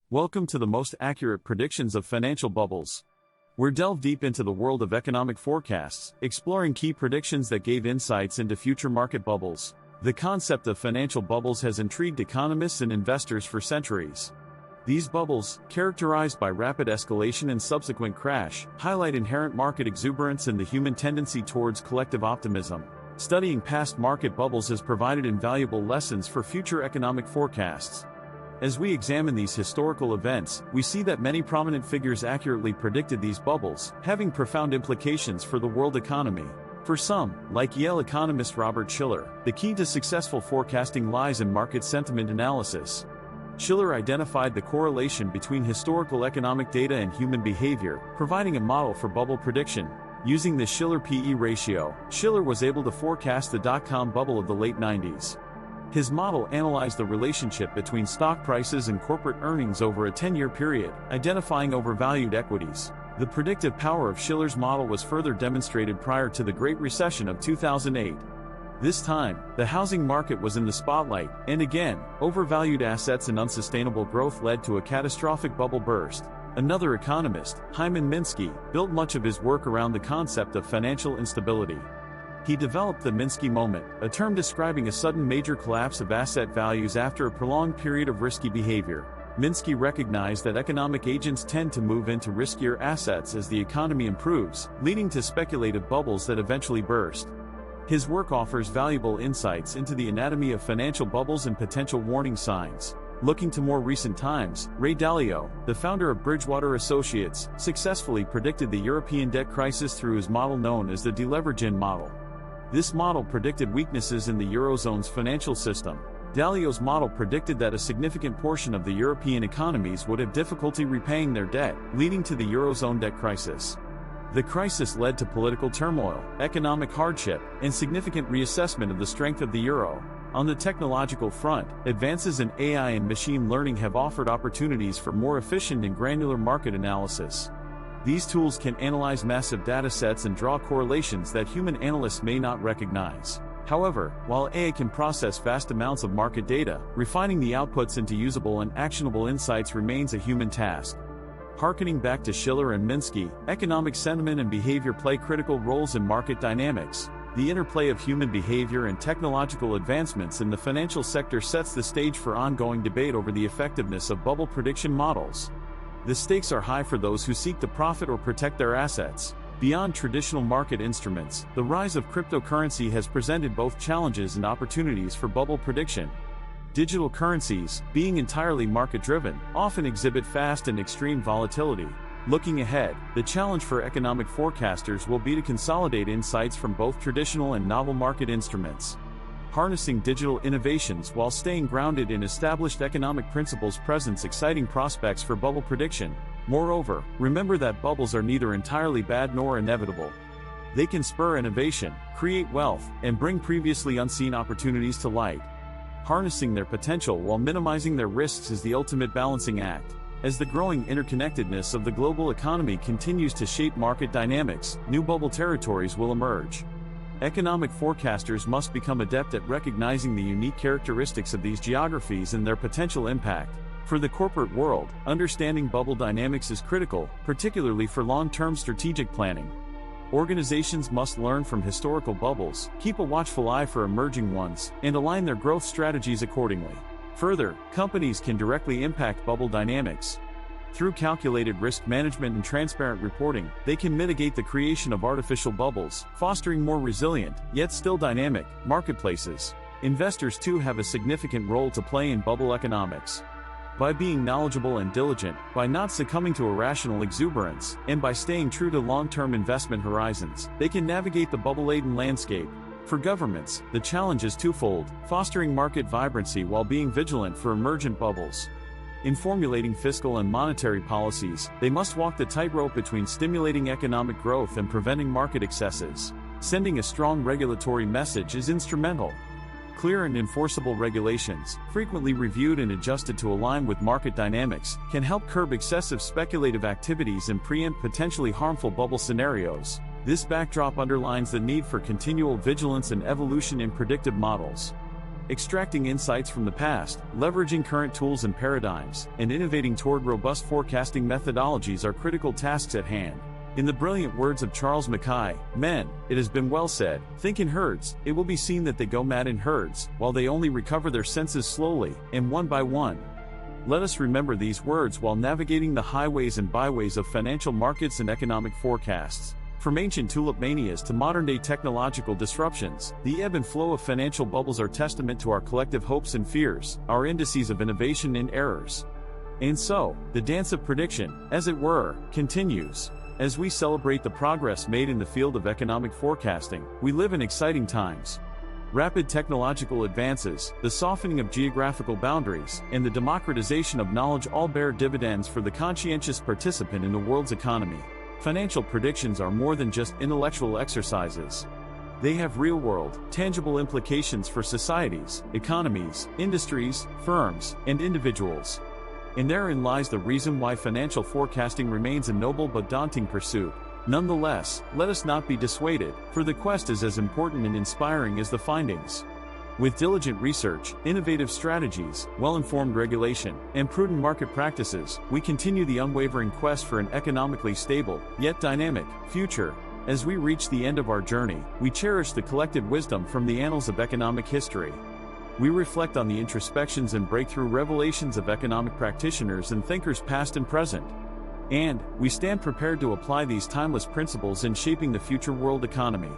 Welcome to the most accurate predictions of financial bubbles. We're delve deep into the world of economic forecasts, exploring key predictions that gave insights into future market bubbles. The concept of financial bubbles has intrigued economists and investors for centuries. These bubbles, characterized by rapid escalation and subsequent crash, highlight inherent market exuberance and the human tendency towards collective optimism. Studying past market bubbles has provided invaluable lessons for future economic forecasts. As we examine these historical events, we see that many prominent figures accurately predicted these bubbles, having profound implications for the world economy. For some, like Yale economist Robert Shiller, the key to successful forecasting lies in market sentiment analysis. Shiller identified the correlation between historical economic data and human behavior, providing a model for bubble prediction. Using the Shiller-PE ratio, Shiller was able to forecast the dot-com bubble of the late 90s. His model analyzed the relationship between stock prices and corporate earnings over a 10-year period, identifying overvalued equities. The predictive power of Shiller's model was further demonstrated prior to the Great Recession of 2008. This time, the housing market was in the spotlight, and again, overvalued assets and unsustainable growth led to a catastrophic bubble burst. Another economist, Hyman Minsky, built much of his work around the concept of financial instability. He developed the Minsky moment, a term describing a sudden major collapse of asset values after a prolonged period of risky behavior. Minsky recognized that economic agents tend to move into riskier assets as the economy improves, leading to speculative bubbles that eventually burst. His work offers valuable insights into the anatomy of financial bubbles and potential warning signs. Looking to more recent times, Ray Dalio, the founder of Bridgewater Associates, successfully predicted the European debt crisis through his model known as the deleveraging model. This model predicted weaknesses in the Eurozone's financial system. Dalio's model predicted that a significant portion of the European economies would have difficulty repaying their debt, leading to the Eurozone debt crisis. The crisis led to political turmoil, economic hardship, and significant reassessment of the strength of the euro. On the technological front, advances in AI and machine learning have offered opportunities for more efficient and granular market analysis. These tools can analyze massive datasets and draw correlations that human analysts may not recognize. However, while AI can process vast amounts of market data, refining the outputs into usable and actionable insights remains a human task. Harkening back to Shiller and Minsky, economic sentiment and behavior play critical roles in market dynamics. The interplay of human behavior and technological advancements in the financial sector sets the stage for ongoing debate over the effectiveness of bubble prediction models. The stakes are high for those who seek to profit or protect their assets. Beyond traditional market instruments, the rise of cryptocurrency has presented both challenges and opportunities for bubble prediction. Digital currencies, being entirely market-driven, often exhibit fast and extreme volatility. Looking ahead, the challenge for economic forecasters will be to consolidate insights from both traditional and novel market instruments. Harnessing digital innovations while staying grounded in established economic principles presents exciting prospects for bubble prediction. Moreover, remember that bubbles are neither entirely bad nor inevitable. They can spur innovation, create wealth, and bring previously unseen opportunities to light. Harnessing their potential while minimizing their risks is the ultimate balancing act. As the growing interconnectedness of the global economy continues to shape market dynamics, new bubble territories will emerge. Economic forecasters must become adept at recognizing the unique characteristics of these geographies and their potential impact. For the corporate world, understanding bubble dynamics is critical, particularly for long-term strategic planning. Organizations must learn from historical bubbles, keep a watchful eye for emerging ones, and align their growth strategies accordingly. Further, companies can directly impact bubble dynamics. Through calculated risk management and transparent reporting, they can mitigate the creation of artificial bubbles, fostering more resilient, yet still dynamic, marketplaces. Investors too have a significant role to play in bubble economics. By being knowledgeable and diligent, by not succumbing to irrational exuberance, and by staying true to long-term investment horizons, they can navigate the bubble-laden landscape. For governments, the challenge is twofold: fostering market vibrancy while being vigilant for emergent bubbles. In formulating fiscal and monetary policies, they must walk the tightrope between stimulating economic growth and preventing market excesses. Sending a strong regulatory message is instrumental. Clear and enforceable regulations, frequently reviewed and adjusted to align with market dynamics, can help curb excessive speculative activities and preempt potentially harmful bubble scenarios. This backdrop underlines the need for continual vigilance and evolution in predictive models. extracting insights from the past, leveraging current tools and paradigms, and innovating toward robust forecasting methodologies are critical tasks at hand. In the brilliant words of Charles Mackay, "Men, it has been well said, think in herds, it will be seen that they go mad in herds, while they only recover their senses slowly, and one by one." Let us remember these words while navigating the highways and byways of financial markets and economic forecasts. From ancient tulip manias to modern-day technological disruptions, the ebb and flow of financial bubbles are testament to our collective hopes and fears, our indices of innovation and errors. And so, the dance of prediction, as it were, continues. As we celebrate the progress made in the field of economic forecasting, we live in exciting times. Rapid technological advances, the softening of geographical boundaries, and the democratization of knowledge all bear dividends for the conscientious participant in the world's economy. Financial predictions are more than just intellectual exercises. They have real-world, tangible implications for societies, economies, industries, firms, and individuals. And therein lies the reason why financial forecasting remains a noble but daunting pursuit. Nonetheless, let us not be dissuaded, for the quest is as important and inspiring as the findings. With diligent research, innovative strategies, well-informed regulation, and prudent market practices, we continue the unwavering quest for an economically stable, yet dynamic, future. As we reach the end of our journey, we cherish the collective wisdom from the annals of economic history. We reflect on the introspections and breakthrough revelations of economic practitioners and thinkers past and present. And we stand prepared to apply these timeless principles in shaping the future world economy.